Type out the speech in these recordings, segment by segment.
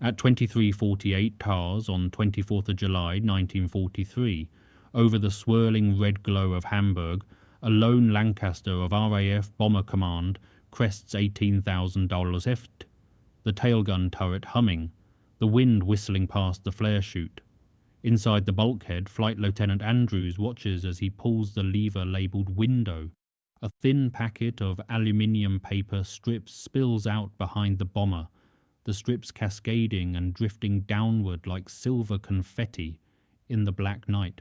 At 23:48 TARS on 24th of July 1943, over the swirling red glow of Hamburg, a lone Lancaster of RAF Bomber Command crests 18,000 ft, the tailgun turret humming, the wind whistling past the flare chute. Inside the bulkhead, Flight Lieutenant Andrews watches as he pulls the lever labelled window. A thin packet of aluminium paper strips spills out behind the bomber, the strips cascading and drifting downward like silver confetti in the black night.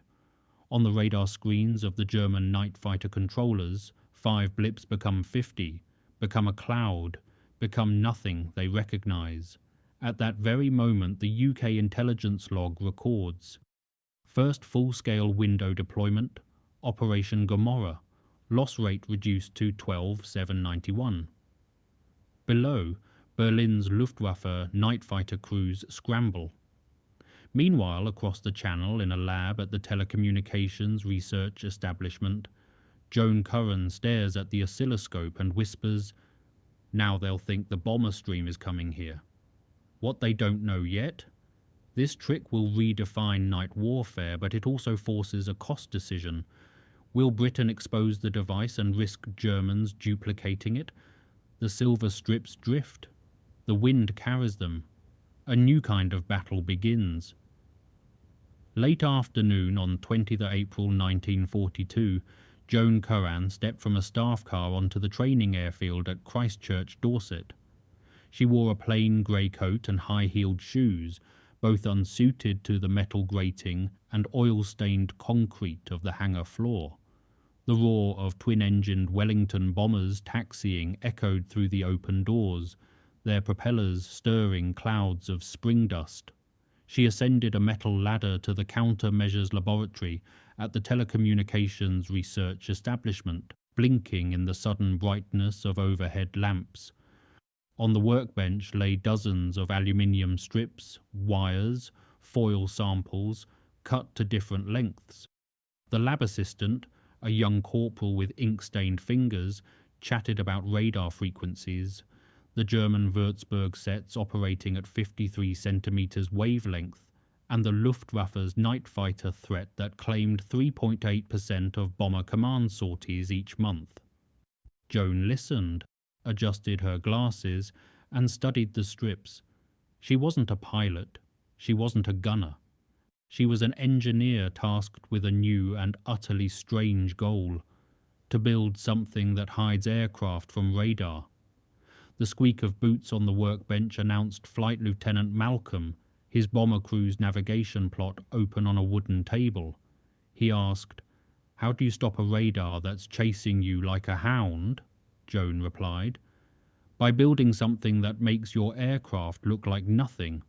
On the radar screens of the German night fighter controllers, 5 blips become 50, become a cloud, become nothing they recognize. At that very moment, the UK intelligence log records: first full-scale window deployment, Operation Gomorrah, loss rate reduced to 12,791. Below, Berlin's Luftwaffe night fighter crews scramble. Meanwhile, across the channel in a lab at the Telecommunications research establishment, Joan Curran stares at the oscilloscope and whispers, "Now they'll think the bomber stream is coming here." What they don't know yet? This trick will redefine night warfare, but it also forces a cost decision. Will Britain expose the device and risk Germans duplicating it? The silver strips drift. The wind carries them. A new kind of battle begins. Late afternoon on 20th April 1942, Joan Curran stepped from a staff car onto the training airfield at Christchurch, Dorset. She wore a plain grey coat and high-heeled shoes, both unsuited to the metal grating and oil-stained concrete of the hangar floor. The roar of twin-engined Wellington bombers taxiing echoed through the open doors, their propellers stirring clouds of spring dust. She ascended a metal ladder to the countermeasures laboratory at the Telecommunications research establishment, blinking in the sudden brightness of overhead lamps. On the workbench lay dozens of aluminium strips, wires, foil samples, cut to different lengths. The lab assistant, a young corporal with ink-stained fingers, chatted about radar frequencies, the German Würzburg sets operating at 53 centimeters wavelength, and the Luftwaffe's night fighter threat that claimed 3.8% of bomber command sorties each month. Joan listened, adjusted her glasses, and studied the strips. She wasn't a pilot. She wasn't a gunner. She was an engineer tasked with a new and utterly strange goal: to build something that hides aircraft from radar. The squeak of boots on the workbench announced Flight Lieutenant Malcolm, his bomber crew's navigation plot open on a wooden table. He asked, "How do you stop a radar that's chasing you like a hound?" Joan replied, "By building something that makes your aircraft look like nothing,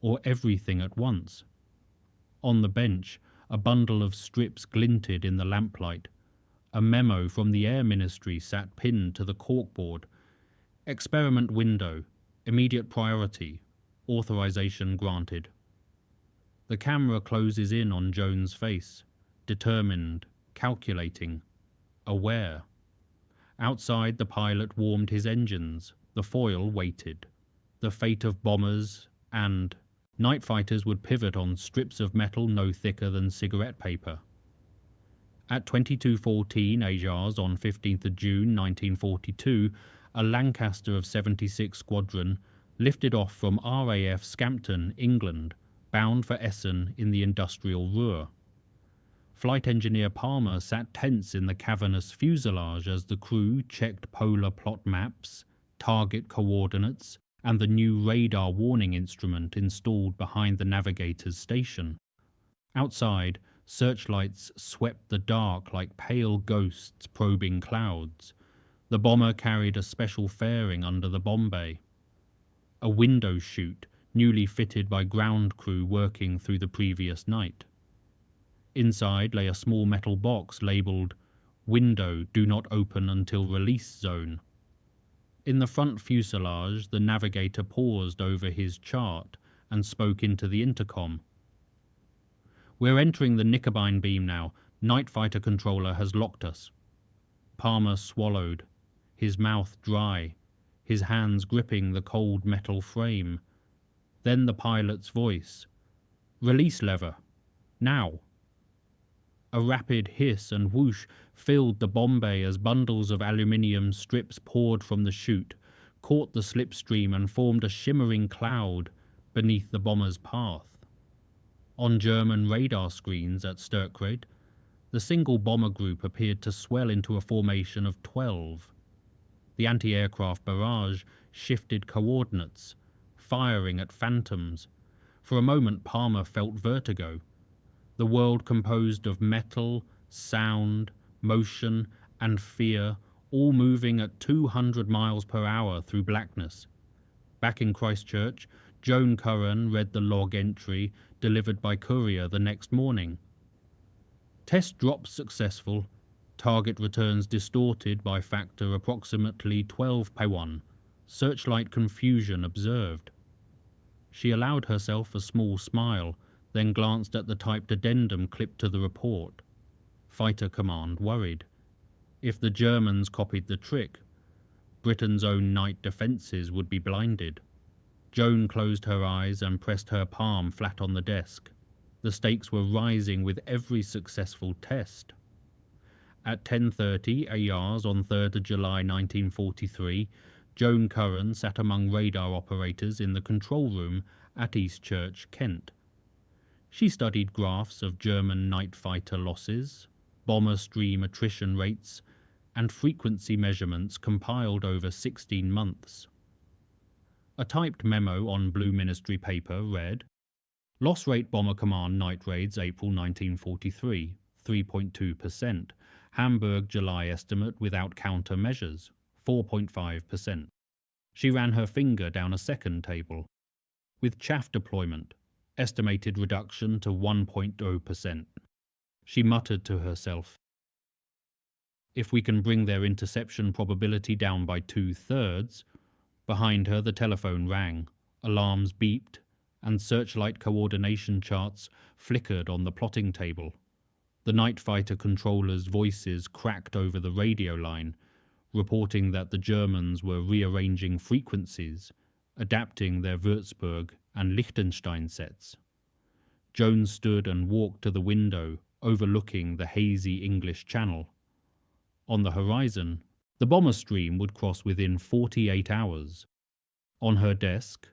or everything at once." On the bench, a bundle of strips glinted in the lamplight. A memo from the Air Ministry sat pinned to the corkboard. "Experiment window, immediate priority, authorization granted." The camera closes in on Joan's face, determined, calculating, aware. Outside, the pilot warmed his engines. The foil waited. The fate of bombers and night fighters would pivot on strips of metal no thicker than cigarette paper. At 22:14 AJARS on 15th of June 1942, a Lancaster of 76 Squadron lifted off from RAF Scampton, England, bound for Essen in the industrial Ruhr. Flight engineer Palmer sat tense in the cavernous fuselage as the crew checked polar plot maps, target coordinates, and the new radar warning instrument installed behind the navigator's station. Outside, searchlights swept the dark like pale ghosts probing clouds. The bomber carried a special fairing under the bomb bay. A window chute, newly fitted by ground crew working through the previous night. Inside lay a small metal box labelled "Window do not open until release zone." In the front fuselage, the navigator paused over his chart and spoke into the intercom. "We're entering the Knickerbein beam now. Night fighter controller has locked us." Palmer swallowed, his mouth dry, his hands gripping the cold metal frame. Then the pilot's voice. "Release lever. Now." A rapid hiss and whoosh filled the bomb bay as bundles of aluminium strips poured from the chute, caught the slipstream and formed a shimmering cloud beneath the bomber's path. On German radar screens at Sturkred, the single bomber group appeared to swell into a formation of 12. The anti-aircraft barrage shifted coordinates, firing at phantoms. For a moment Palmer felt vertigo. The world composed of metal, sound, motion, and fear, all moving at 200 miles per hour through blackness. Back in Christchurch, Joan Curran read the log entry delivered by courier the next morning. Test drops successful. Target returns distorted by factor approximately 12 ⁻1. Searchlight confusion observed. She allowed herself a small smile, then glanced at the typed addendum clipped to the report. Fighter Command worried. If the Germans copied the trick, Britain's own night defences would be blinded. Joan closed her eyes and pressed her palm flat on the desk. The stakes were rising with every successful test. At 10:30 ARs on 3rd of July 1943, Joan Curran sat among radar operators in the control room at Eastchurch, Kent. She studied graphs of German night fighter losses, bomber stream attrition rates, and frequency measurements compiled over 16 months. A typed memo on blue ministry paper read, "Loss rate Bomber Command night raids April 1943, 3.2%. Hamburg July estimate without countermeasures, 4.5%. She ran her finger down a second table. With chaff deployment, estimated reduction to 1.0%. She muttered to herself, "If we can bring their interception probability down by 2/3, behind her the telephone rang, alarms beeped, and searchlight coordination charts flickered on the plotting table. The night fighter controllers' voices cracked over the radio line, reporting that the Germans were rearranging frequencies, adapting their Würzburg and Liechtenstein sets. Joan stood and walked to the window, overlooking the hazy English Channel. On the horizon, the bomber stream would cross within 48 hours. On her desk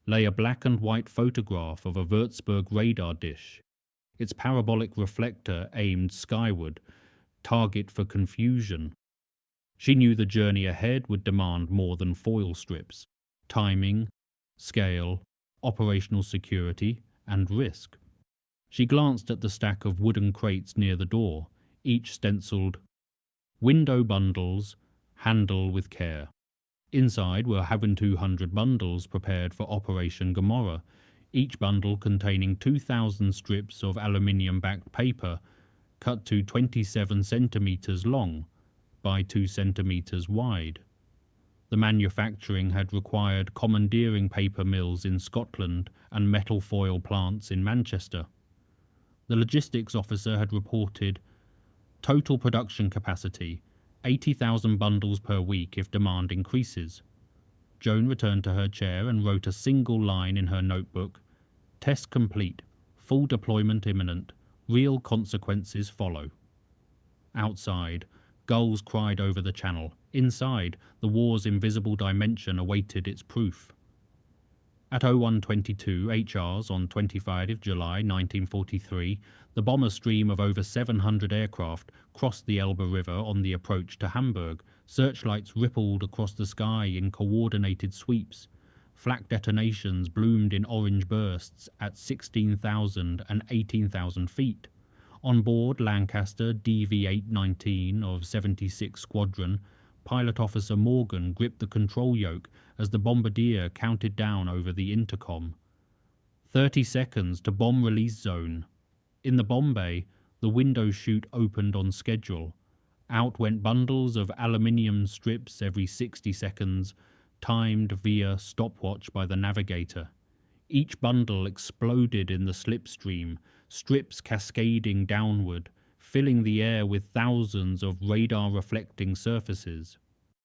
lay a black and white photograph of a Würzburg radar dish, its parabolic reflector aimed skyward, target for confusion. She knew the journey ahead would demand more than foil strips: timing, scale, operational security, and risk. She glanced at the stack of wooden crates near the door, each stenciled, "Window bundles, handle with care." Inside were 200 bundles prepared for Operation Gomorrah, each bundle containing 2,000 strips of aluminium-backed paper cut to 27 centimeters long by 2 centimeters wide. The manufacturing had required commandeering paper mills in Scotland and metal foil plants in Manchester. The logistics officer had reported total production capacity 80,000 bundles per week if demand increases. Joan returned to her chair and wrote a single line in her notebook: "Test complete, full deployment imminent, real consequences follow." Outside, gulls cried over the channel. Inside, the war's invisible dimension awaited its proof. At 01:22 HRs on 25 of July 1943, the bomber stream of over 700 aircraft crossed the Elbe River on the approach to Hamburg. Searchlights rippled across the sky in coordinated sweeps. Flak detonations bloomed in orange bursts at 16,000 and 18,000 feet. On board Lancaster DV-819 of 76 Squadron, Pilot Officer Morgan gripped the control yoke as the bombardier counted down over the intercom. 30 seconds to bomb release zone. In the bomb bay, the window chute opened on schedule. Out went bundles of aluminium strips every 60 seconds, timed via stopwatch by the navigator. Each bundle exploded in the slipstream, strips cascading downward, filling the air with thousands of radar-reflecting surfaces.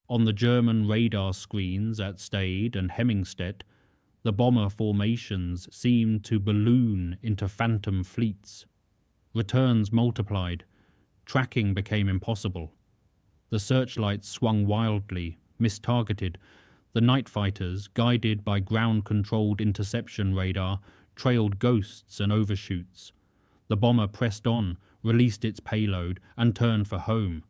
On the German radar screens at Stade and Hemmingstedt, The bomber formations seemed to balloon into phantom fleets. Returns multiplied. Tracking became impossible. The searchlights swung wildly, mistargeted. The night fighters, guided by ground-controlled interception radar, trailed ghosts and overshoots. The bomber pressed on, released its payload, and turned for home.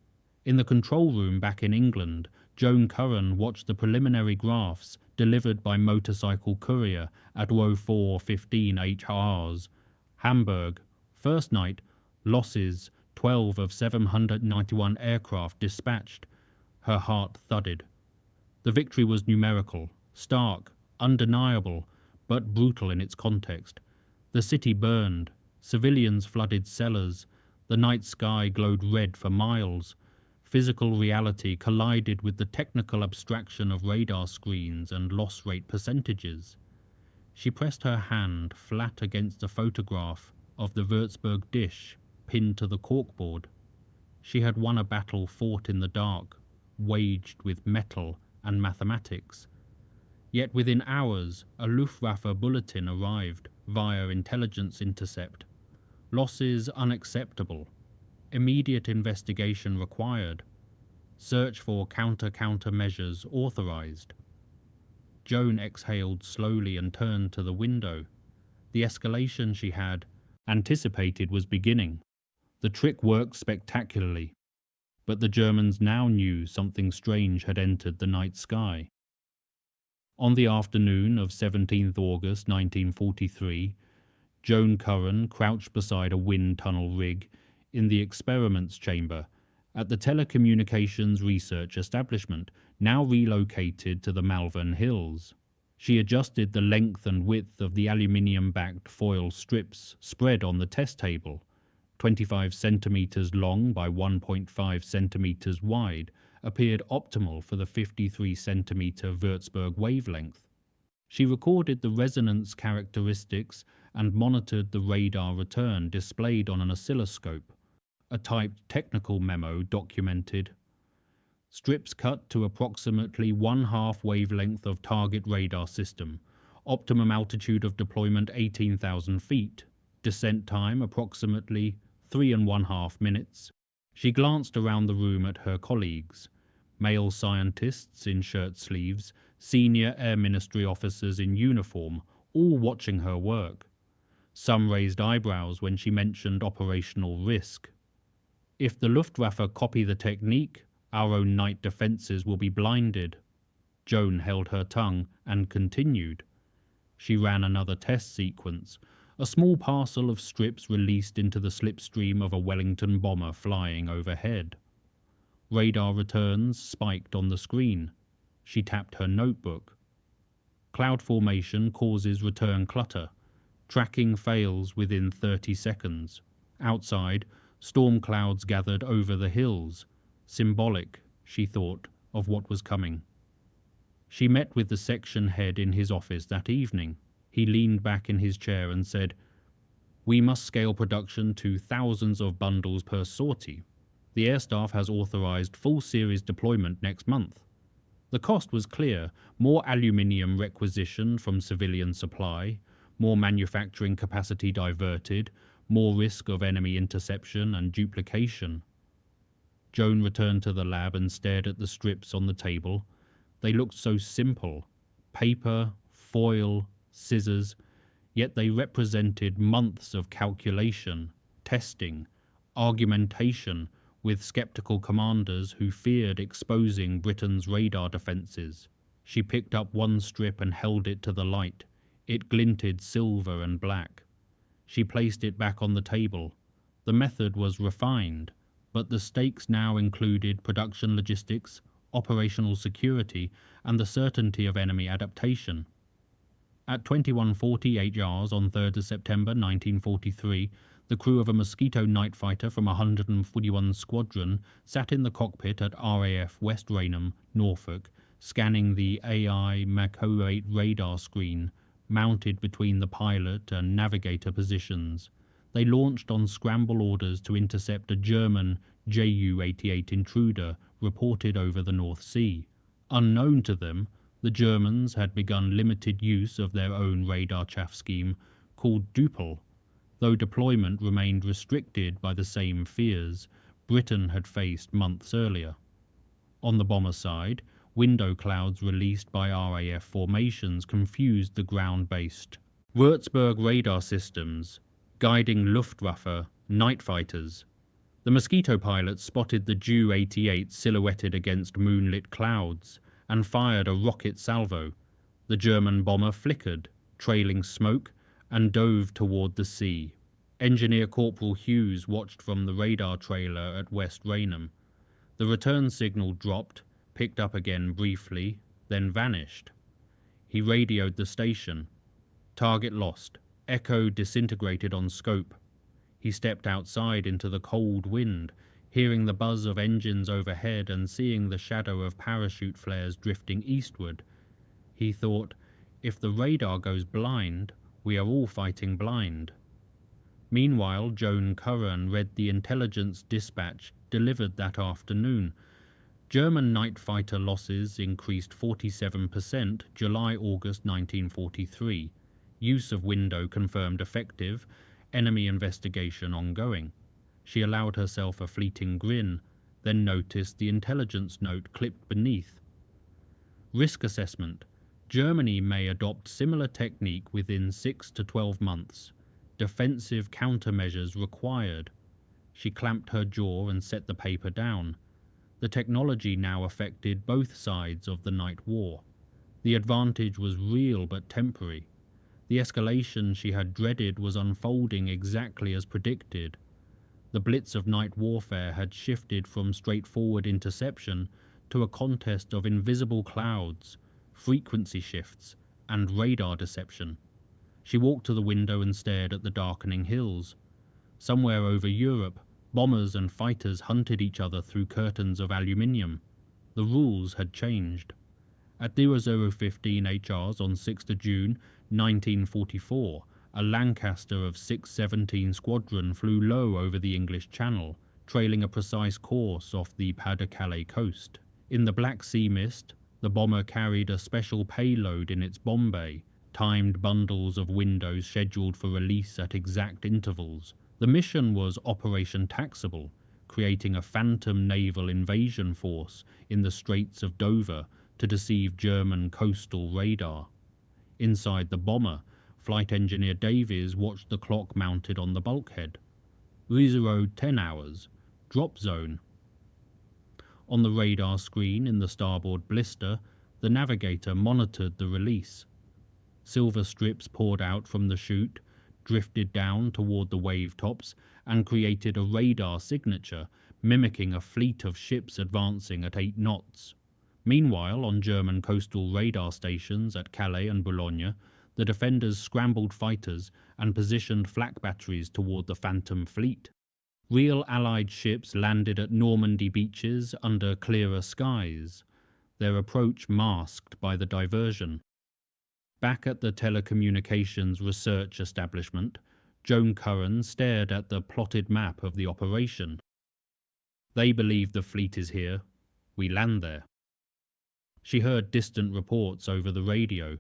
In the control room back in England, Joan Curran watched the preliminary graphs delivered by motorcycle courier at 04:15 HRs. Hamburg. First night, losses, 12 of 791 aircraft dispatched. Her heart thudded. The victory was numerical, stark, undeniable, but brutal in its context. The city burned. Civilians flooded cellars. The night sky glowed red for miles. Physical reality collided with the technical abstraction of radar screens and loss rate percentages. She pressed her hand flat against a photograph of the Würzburg dish pinned to the corkboard. She had won a battle fought in the dark, waged with metal and mathematics. Yet within hours, a Luftwaffe bulletin arrived via intelligence intercept. Losses unacceptable. Immediate investigation required. Search for counter measures authorized. Joan exhaled slowly and turned to the window. The escalation she had anticipated was beginning. The trick worked spectacularly, but the Germans now knew something strange had entered the night sky. On the afternoon of 17th August 1943, Joan Curran crouched beside a wind tunnel rig in the experiments chamber at the Telecommunications research establishment, now relocated to the Malvern Hills. She adjusted the length and width of the aluminium-backed foil strips spread on the test table. 25 centimeters long by 1.5 centimeters wide appeared optimal for the 53 centimeter Würzburg wavelength. She recorded the resonance characteristics and monitored the radar return displayed on an oscilloscope. A typed technical memo documented: strips cut to approximately 1/2 wavelength of target radar system, optimum altitude of deployment 18,000 feet, descent time approximately 3½ minutes. She glanced around the room at her colleagues, male scientists in shirt sleeves, senior Air Ministry officers in uniform, all watching her work. Some raised eyebrows when she mentioned operational risk. If the Luftwaffe copy the technique, our own night defences will be blinded. Joan held her tongue and continued. She ran another test sequence, a small parcel of strips released into the slipstream of a Wellington bomber flying overhead. Radar returns spiked on the screen. She tapped her notebook. Cloud formation causes return clutter. Tracking fails within 30 seconds. Outside, storm clouds gathered over the hills. Symbolic, she thought, of what was coming. She met with the section head in his office that evening. He leaned back in his chair and said, "We must scale production to thousands of bundles per sortie. The air staff has authorized full series deployment next month." The cost was clear: more aluminium requisitioned from civilian supply, more manufacturing capacity diverted, more risk of enemy interception and duplication. Joan returned to the lab and stared at the strips on the table. They looked so simple: paper, foil, scissors, yet they represented months of calculation, testing, argumentation with skeptical commanders who feared exposing Britain's radar defences. She picked up one strip and held it to the light. It glinted silver and black. She placed it back on the table. The method was refined, but the stakes now included production logistics, operational security, and the certainty of enemy adaptation. At 21:40 HRs on 3rd of September 1943, the crew of a Mosquito night fighter from 141 Squadron sat in the cockpit at RAF West Raynham, Norfolk, scanning the AI Mach 08 radar screen mounted between the pilot and navigator positions. They launched on scramble orders to intercept a German Ju-88 intruder reported over the North Sea. Unknown to them, The Germans had begun limited use of their own radar chaff scheme called Duple, though deployment remained restricted by the same fears Britain had faced months earlier. On the bomber side, window clouds released by RAF formations confused the ground-based Würzburg radar systems, guiding Luftwaffe night fighters. The Mosquito pilots spotted the Ju-88 silhouetted against moonlit clouds and fired a rocket salvo. The German bomber flickered, trailing smoke, and dove toward the sea. Engineer Corporal Hughes watched from the radar trailer at West Raynham. The return signal dropped, picked up again briefly, then vanished. He radioed the station. Target lost. Echo disintegrated on scope. He stepped outside into the cold wind, hearing the buzz of engines overhead and seeing the shadow of parachute flares drifting eastward. He thought, if the radar goes blind, we are all fighting blind. Meanwhile, Joan Curran read the intelligence dispatch delivered that afternoon. German night fighter losses increased 47% July-August 1943. Use of window confirmed effective, enemy investigation ongoing. She allowed herself a fleeting grin, then noticed the intelligence note clipped beneath. Risk assessment. Germany may adopt similar technique within 6 to 12 months. Defensive countermeasures required. She clamped her jaw and set the paper down. The technology now affected both sides of the night war. The advantage was real but temporary. The escalation she had dreaded was unfolding exactly as predicted. The blitz of night warfare had shifted from straightforward interception to a contest of invisible clouds, frequency shifts, and radar deception. She walked to the window and stared at the darkening hills. Somewhere over Europe, bombers and fighters hunted each other through curtains of aluminium. The rules had changed. At 0015 HRs on 6th June 1944, a Lancaster of 617 Squadron flew low over the English Channel, trailing a precise course off the Pas-de-Calais coast. In the Black Sea mist, the bomber carried a special payload in its bomb bay, timed bundles of windows scheduled for release at exact intervals. The mission was Operation Taxable, creating a phantom naval invasion force in the Straits of Dover to deceive German coastal radar. Inside the bomber, Flight Engineer Davies watched the clock mounted on the bulkhead. 10 hours. Drop zone. On the radar screen in the starboard blister, the navigator monitored the release. Silver strips poured out from the chute, drifted down toward the wave tops, and created a radar signature mimicking a fleet of ships advancing at 8 knots. Meanwhile, on German coastal radar stations at Calais and Boulogne, the defenders scrambled fighters and positioned flak batteries toward the Phantom fleet. Real Allied ships landed at Normandy beaches under clearer skies, their approach masked by the diversion. Back at the Telecommunications research establishment, Joan Curran stared at the plotted map of the operation. They believe the fleet is here. We land there. She heard distant reports over the radio,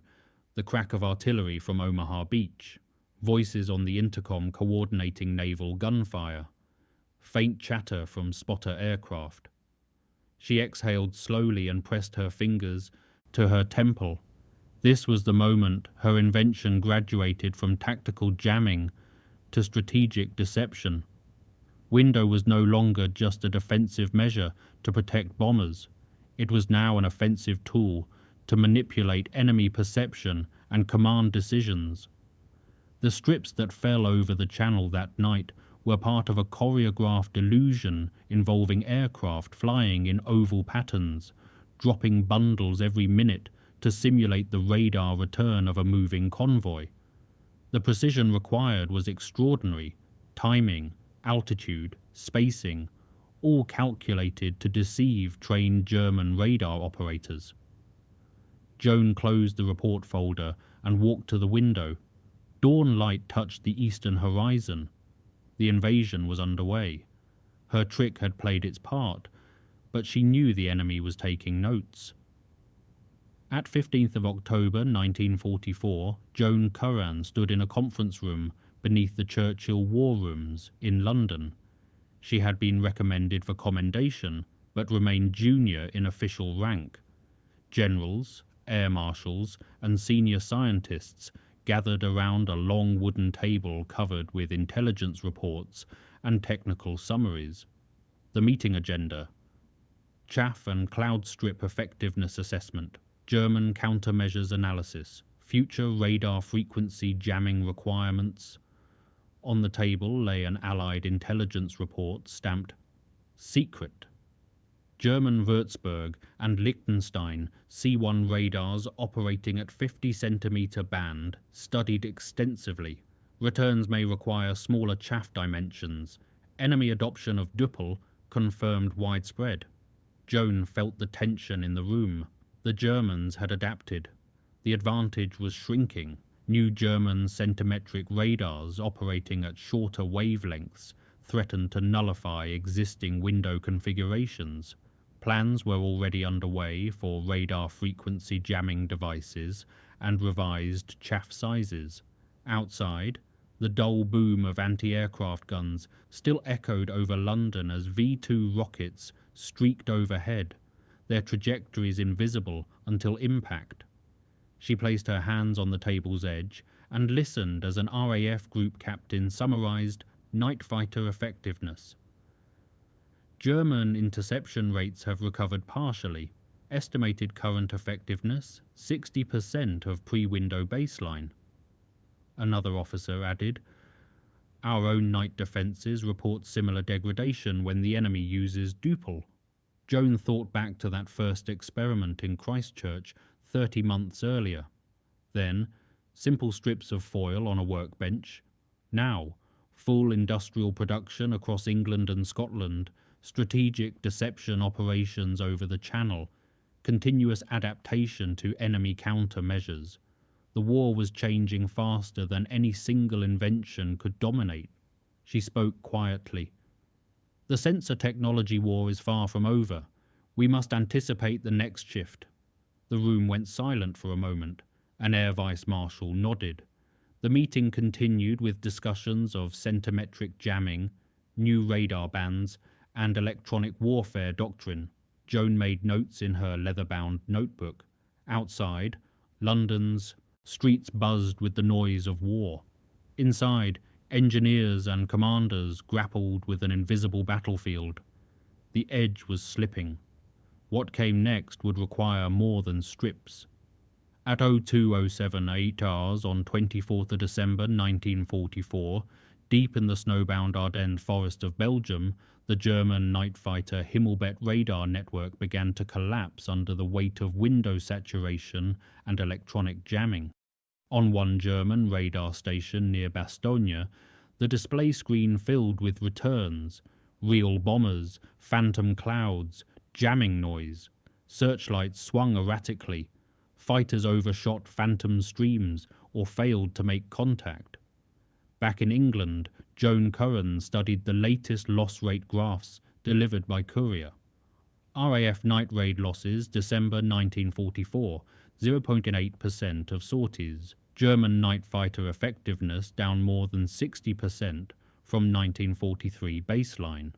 the crack of artillery from Omaha Beach, voices on the intercom coordinating naval gunfire, faint chatter from spotter aircraft. She exhaled slowly and pressed her fingers to her temple. This was the moment her invention graduated from tactical jamming to strategic deception. Window was no longer just a defensive measure to protect bombers. It was now an offensive tool to manipulate enemy perception and command decisions. The strips that fell over the channel that night were part of a choreographed illusion involving aircraft flying in oval patterns, dropping bundles every minute to simulate the radar return of a moving convoy. The precision required was extraordinary: timing, altitude, spacing, all calculated to deceive trained German radar operators. Joan closed the report folder and walked to the window. Dawn light touched the eastern horizon. The invasion was underway. Her trick had played its part, but she knew the enemy was taking notes. At 15th of October 1944, Joan Curran stood in a conference room beneath the Churchill War Rooms in London. She had been recommended for commendation, but remained junior in official rank. Generals, air marshals, and senior scientists gathered around a long wooden table covered with intelligence reports and technical summaries. The meeting agenda: chaff and cloud strip effectiveness assessment, German countermeasures analysis, future radar frequency jamming requirements. On the table lay an Allied intelligence report stamped secret. German Würzburg and Liechtenstein C-1 radars operating at 50 cm band studied extensively. Returns may require smaller chaff dimensions. Enemy adoption of Duppel confirmed widespread. Joan felt the tension in the room. The Germans had adapted. The advantage was shrinking. New German centimetric radars operating at shorter wavelengths threatened to nullify existing window configurations. Plans were already underway for radar frequency jamming devices and revised chaff sizes. Outside, the dull boom of anti-aircraft guns still echoed over London as V-2 rockets streaked overhead, their trajectories invisible until impact. She placed her hands on the table's edge and listened as an RAF group captain summarized night fighter effectiveness. German interception rates have recovered partially. Estimated current effectiveness 60% of pre-window baseline. Another officer added, "Our own night defences report similar degradation when the enemy uses Duppel." Joan thought back to that first experiment in Christchurch 30 months earlier. Then, simple strips of foil on a workbench. Now, full industrial production across England and Scotland, strategic deception operations over the Channel, continuous adaptation to enemy countermeasures. The war was changing faster than any single invention could dominate. She spoke quietly. "The sensor technology war is far from over. We must anticipate the next shift." The room went silent for a moment. An Air Vice Marshal nodded. The meeting continued with discussions of centimetric jamming, new radar bands, and electronic warfare doctrine. Joan made notes in her leather-bound notebook. Outside, London's streets buzzed with the noise of war. Inside, engineers and commanders grappled with an invisible battlefield. The edge was slipping. What came next would require more than strips. At 02:07 8 hours on 24th of December 1944, deep in the snowbound Ardennes forest of Belgium, the German night fighter Himmelbett radar network began to collapse under the weight of window saturation and electronic jamming. On one German radar station near Bastogne, the display screen filled with returns, real bombers, phantom clouds, jamming noise. Searchlights swung erratically. Fighters overshot phantom streams or failed to make contact. Back in England, Joan Curran studied the latest loss rate graphs delivered by courier. RAF night raid losses December 1944, 0.8% of sorties. German night fighter effectiveness down more than 60% from 1943 baseline.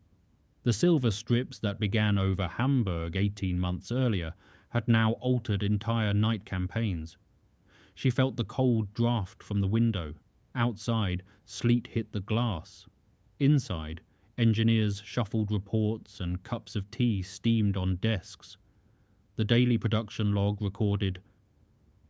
The silver strips that began over Hamburg 18 months earlier had now altered entire night campaigns. She felt the cold draft from the window. Outside, sleet hit the glass. Inside, engineers shuffled reports and cups of tea steamed on desks. The daily production log recorded,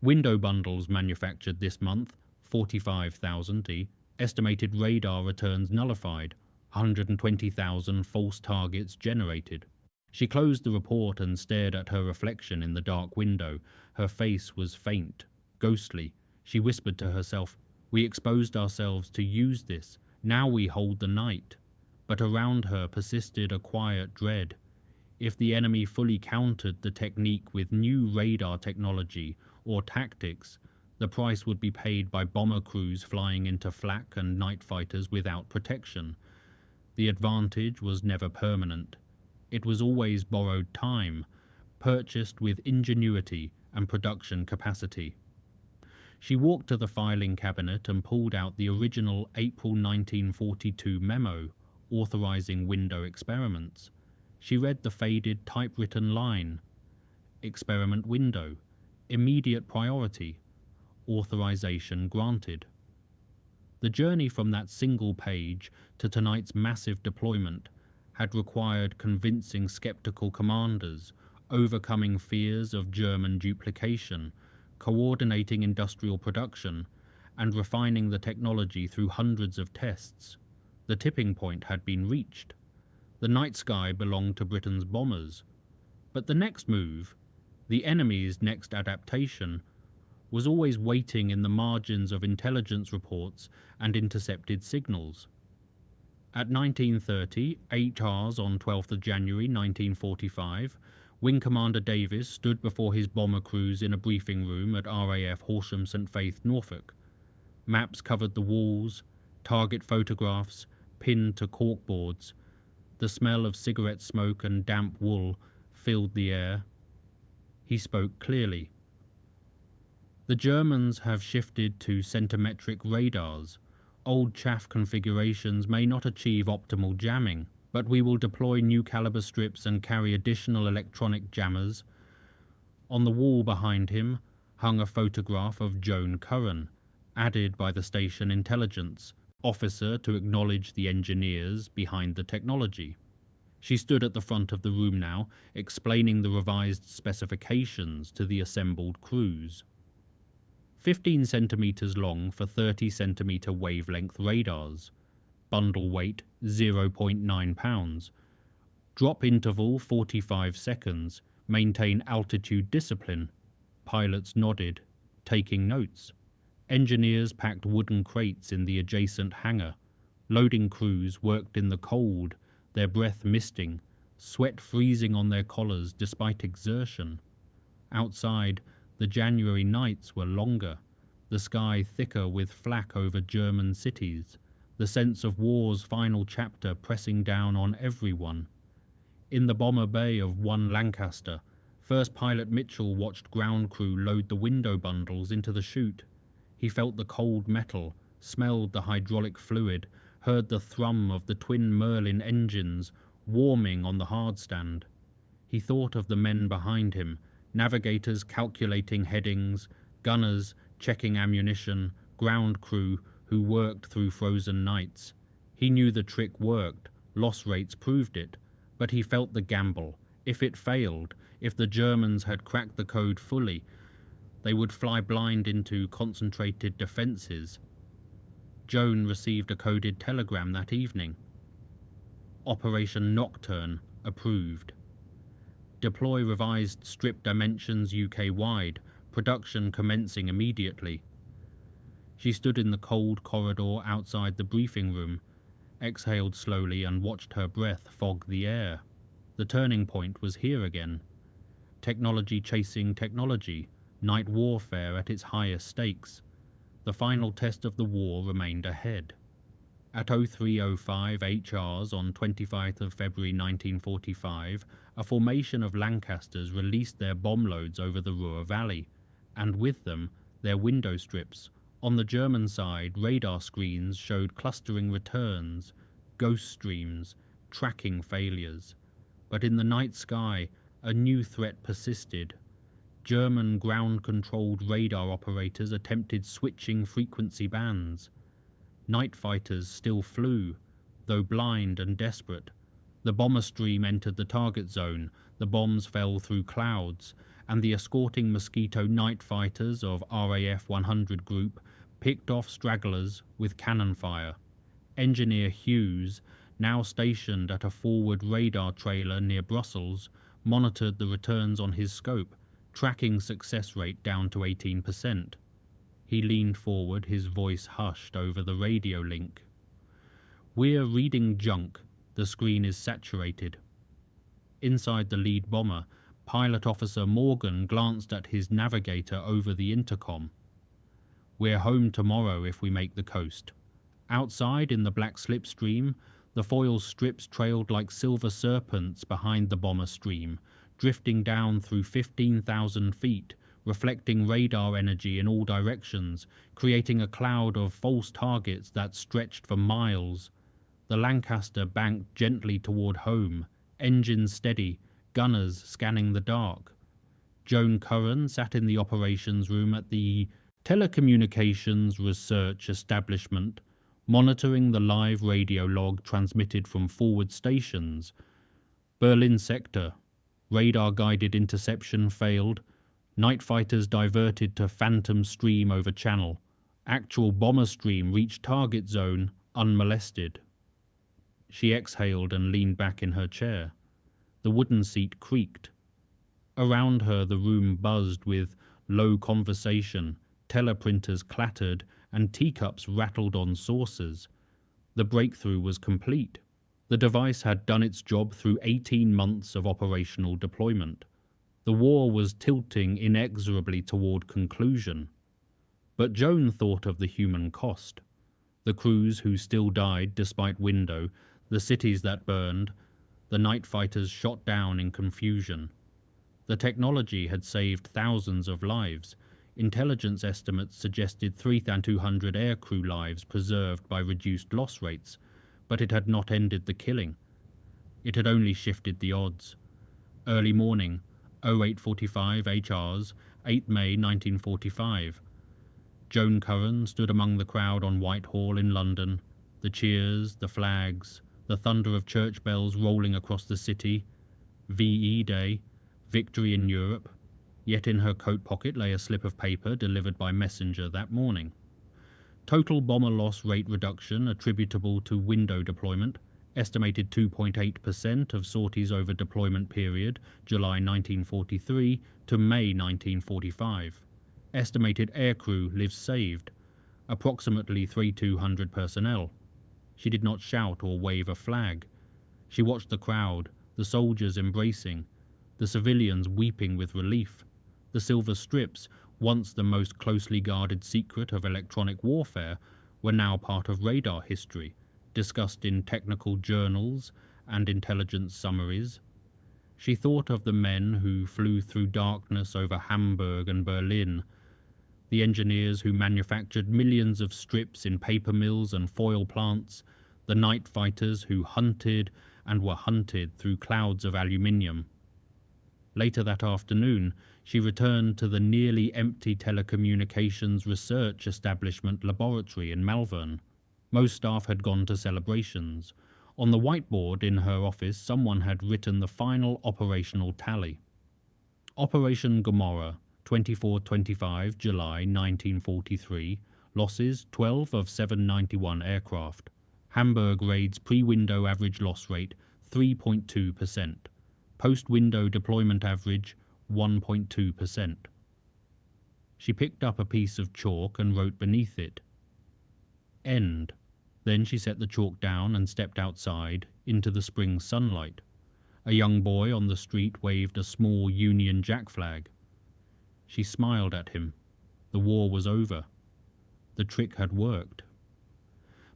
"Window bundles manufactured this month, 45,000 estimated radar returns nullified, 120,000 false targets generated." She closed the report and stared at her reflection in the dark window. Her face was faint, ghostly. She whispered to herself, "We exposed ourselves to use this. Now we hold the night." But around her persisted a quiet dread. If the enemy fully countered the technique with new radar technology or tactics, the price would be paid by bomber crews flying into flak and night fighters without protection. The advantage was never permanent. It was always borrowed time, purchased with ingenuity and production capacity. She walked to the filing cabinet and pulled out the original April 1942 memo authorizing window experiments. She read the faded typewritten line: experiment window, immediate priority, authorization granted. The journey from that single page to tonight's massive deployment had required convincing skeptical commanders, overcoming fears of German duplication, coordinating industrial production, and refining the technology through hundreds of tests. The tipping point had been reached. The night sky belonged to Britain's bombers. But the next move, the enemy's next adaptation, was always waiting in the margins of intelligence reports and intercepted signals. At 19:30, 8 hours on 12th of January 1945, Wing Commander Davis stood before his bomber crews in a briefing room at RAF Horsham St Faith, Norfolk. Maps covered the walls, target photographs pinned to corkboards. The smell of cigarette smoke and damp wool filled the air. He spoke clearly. The Germans have shifted to centimetric radars. Old chaff configurations may not achieve optimal jamming, but we will deploy new caliber strips and carry additional electronic jammers. On the wall behind him hung a photograph of Joan Curran, added by the station intelligence officer to acknowledge the engineers behind the technology. She stood at the front of the room now, explaining the revised specifications to the assembled crews. 15 centimeters long for 30 centimeter wavelength radars. Bundle weight 0.9 pounds. Drop interval 45 seconds. Maintain altitude discipline. Pilots nodded, taking notes. Engineers packed wooden crates in the adjacent hangar. Loading crews worked in the cold, their breath misting, sweat freezing on their collars despite exertion. Outside, the January nights were longer, the sky thicker with flak over German cities, the sense of war's final chapter pressing down on everyone. In the bomber bay of 1 Lancaster, First Pilot Mitchell watched ground crew load the window bundles into the chute. He felt the cold metal, smelled the hydraulic fluid, heard the thrum of the twin Merlin engines warming on the hardstand. He thought of the men behind him, navigators calculating headings, gunners checking ammunition, ground crew who worked through frozen nights. He knew the trick worked, loss rates proved it, but he felt the gamble. If it failed, if the Germans had cracked the code fully, they would fly blind into concentrated defences. Joan received a coded telegram that evening. Operation Nocturne approved. Deploy revised strip dimensions UK-wide, production commencing immediately. She stood in the cold corridor outside the briefing room, exhaled slowly and watched her breath fog the air. The turning point was here again. Technology chasing technology, night warfare at its highest stakes. The final test of the war remained ahead. At 03:05 HRs on 25th of February 1945, a formation of Lancasters released their bomb loads over the Ruhr Valley, and with them their window strips. On the German side, radar screens showed clustering returns, ghost streams, tracking failures. But in the night sky, a new threat persisted. German ground-controlled radar operators attempted switching frequency bands. Night fighters still flew, though blind and desperate. The bomber stream entered the target zone, the bombs fell through clouds, and the escorting Mosquito night fighters of RAF 100 Group picked off stragglers with cannon fire. Engineer Hughes, now stationed at a forward radar trailer near Brussels, monitored the returns on his scope, tracking success rate down to 18%. He leaned forward, his voice hushed over the radio link. "We're reading junk. The screen is saturated." Inside the lead bomber, Pilot Officer Morgan glanced at his navigator over the intercom. "We're home tomorrow if we make the coast." Outside in the black slipstream, the foil strips trailed like silver serpents behind the bomber stream, drifting down through 15,000 feet, reflecting radar energy in all directions, creating a cloud of false targets that stretched for miles. The Lancaster banked gently toward home, engines steady, gunners scanning the dark. Joan Curran sat in the operations room at the Telecommunications Research Establishment, monitoring the live radio log transmitted from forward stations. Berlin sector. Radar-guided interception failed. Night fighters diverted to phantom stream over channel. Actual bomber stream reached target zone unmolested. She exhaled and leaned back in her chair. The wooden seat creaked. Around her the room buzzed with low conversation, teleprinters clattered, and teacups rattled on saucers. The breakthrough was complete. The device had done its job through 18 months of operational deployment. The war was tilting inexorably toward conclusion. But Joan thought of the human cost. The crews who still died despite window, the cities that burned, the night fighters shot down in confusion. The technology had saved thousands of lives. Intelligence estimates suggested 3,200 aircrew lives preserved by reduced loss rates, but it had not ended the killing. It had only shifted the odds. Early morning, 0845 HRs, 8 May 1945. Joan Curran stood among the crowd on Whitehall in London, the cheers, the flags, the thunder of church bells rolling across the city. VE Day, victory in Europe, yet in her coat pocket lay a slip of paper delivered by messenger that morning. Total bomber loss rate reduction attributable to window deployment, estimated 2.8% of sorties over deployment period, July 1943 to May 1945. Estimated aircrew lives saved, approximately 3,200 personnel. She did not shout or wave a flag. She watched the crowd, the soldiers embracing, the civilians weeping with relief. The silver strips, once the most closely guarded secret of electronic warfare, were now part of radar history, discussed in technical journals and intelligence summaries. She thought of the men who flew through darkness over Hamburg and Berlin, the engineers who manufactured millions of strips in paper mills and foil plants, the night fighters who hunted and were hunted through clouds of aluminium. Later that afternoon, she returned to the nearly empty Telecommunications Research Establishment laboratory in Malvern. Most staff had gone to celebrations. On the whiteboard in her office, someone had written the final operational tally. Operation Gomorrah, 24-25 July 1943, losses 12 of 791 aircraft. Hamburg raids pre-window average loss rate 3.2%. Post-window deployment average 1.2%. She picked up a piece of chalk and wrote beneath it, End. Then she set the chalk down and stepped outside into the spring sunlight. A young boy on the street waved a small Union Jack flag. She smiled at him. The war was over. The trick had worked.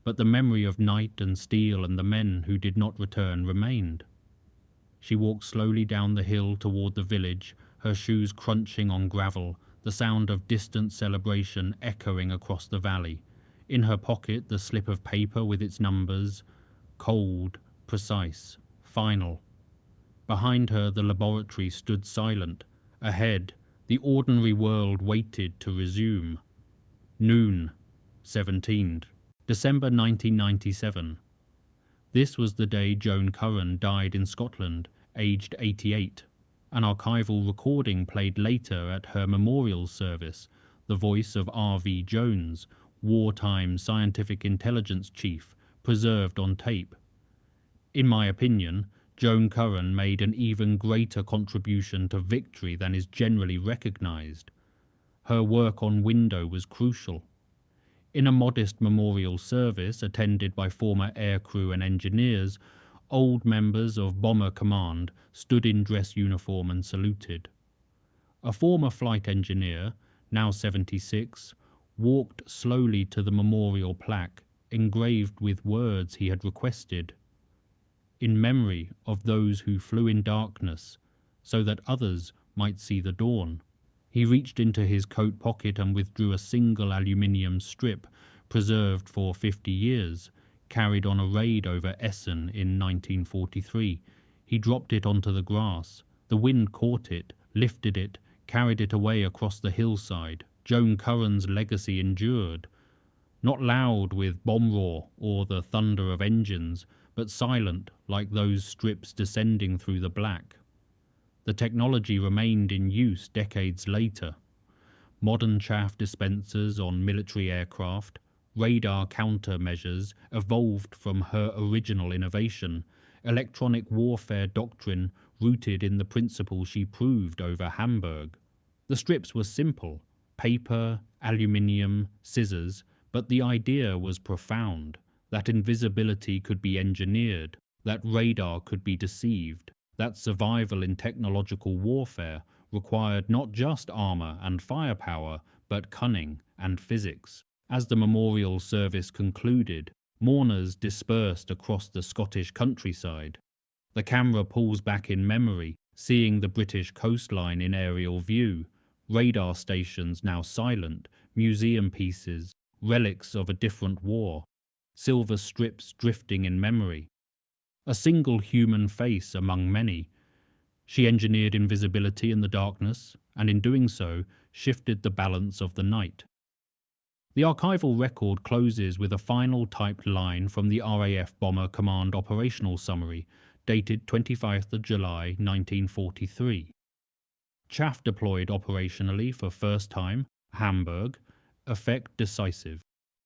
But the memory of night and steel and the men who did not return remained. She walked slowly down the hill toward the village, her shoes crunching on gravel, the sound of distant celebration echoing across the valley. In her pocket, the slip of paper with its numbers, cold, precise, final. Behind her, the laboratory stood silent. Ahead, the ordinary world waited to resume. Noon, 17th, December 1997. This was the day Joan Curran died in Scotland, aged 88. An archival recording played later at her memorial service, the voice of R.V. Jones, wartime scientific intelligence chief, preserved on tape. In my opinion, Joan Curran made an even greater contribution to victory than is generally recognized. Her work on window was crucial. In a modest memorial service attended by former aircrew and engineers, old members of Bomber Command stood in dress uniform and saluted. A former flight engineer, now 76, walked slowly to the memorial plaque, engraved with words he had requested. In memory of those who flew in darkness, so that others might see the dawn. He reached into his coat pocket and withdrew a single aluminium strip, preserved for 50 years, carried on a raid over Essen in 1943. He dropped it onto the grass. The wind caught it, lifted it, carried it away across the hillside. Joan Curran's legacy endured. Not loud with bomb roar or the thunder of engines, but silent like those strips descending through the black. The technology remained in use decades later. Modern chaff dispensers on military aircraft, radar countermeasures evolved from her original innovation, electronic warfare doctrine rooted in the principle she proved over Hamburg. The strips were simple: paper, aluminium, scissors, but the idea was profound, that invisibility could be engineered, that radar could be deceived, that survival in technological warfare required not just armor and firepower, but cunning and physics. As the memorial service concluded, mourners dispersed across the Scottish countryside. The camera pulls back in memory, seeing the British coastline in aerial view, radar stations now silent, museum pieces, relics of a different war, silver strips drifting in memory. A single human face among many. She engineered invisibility in the darkness, and in doing so, shifted the balance of the night. The archival record closes with a final typed line from the RAF Bomber Command operational summary, dated 25th of July 1943. Chaff deployed operationally for first time, Hamburg, effect decisive.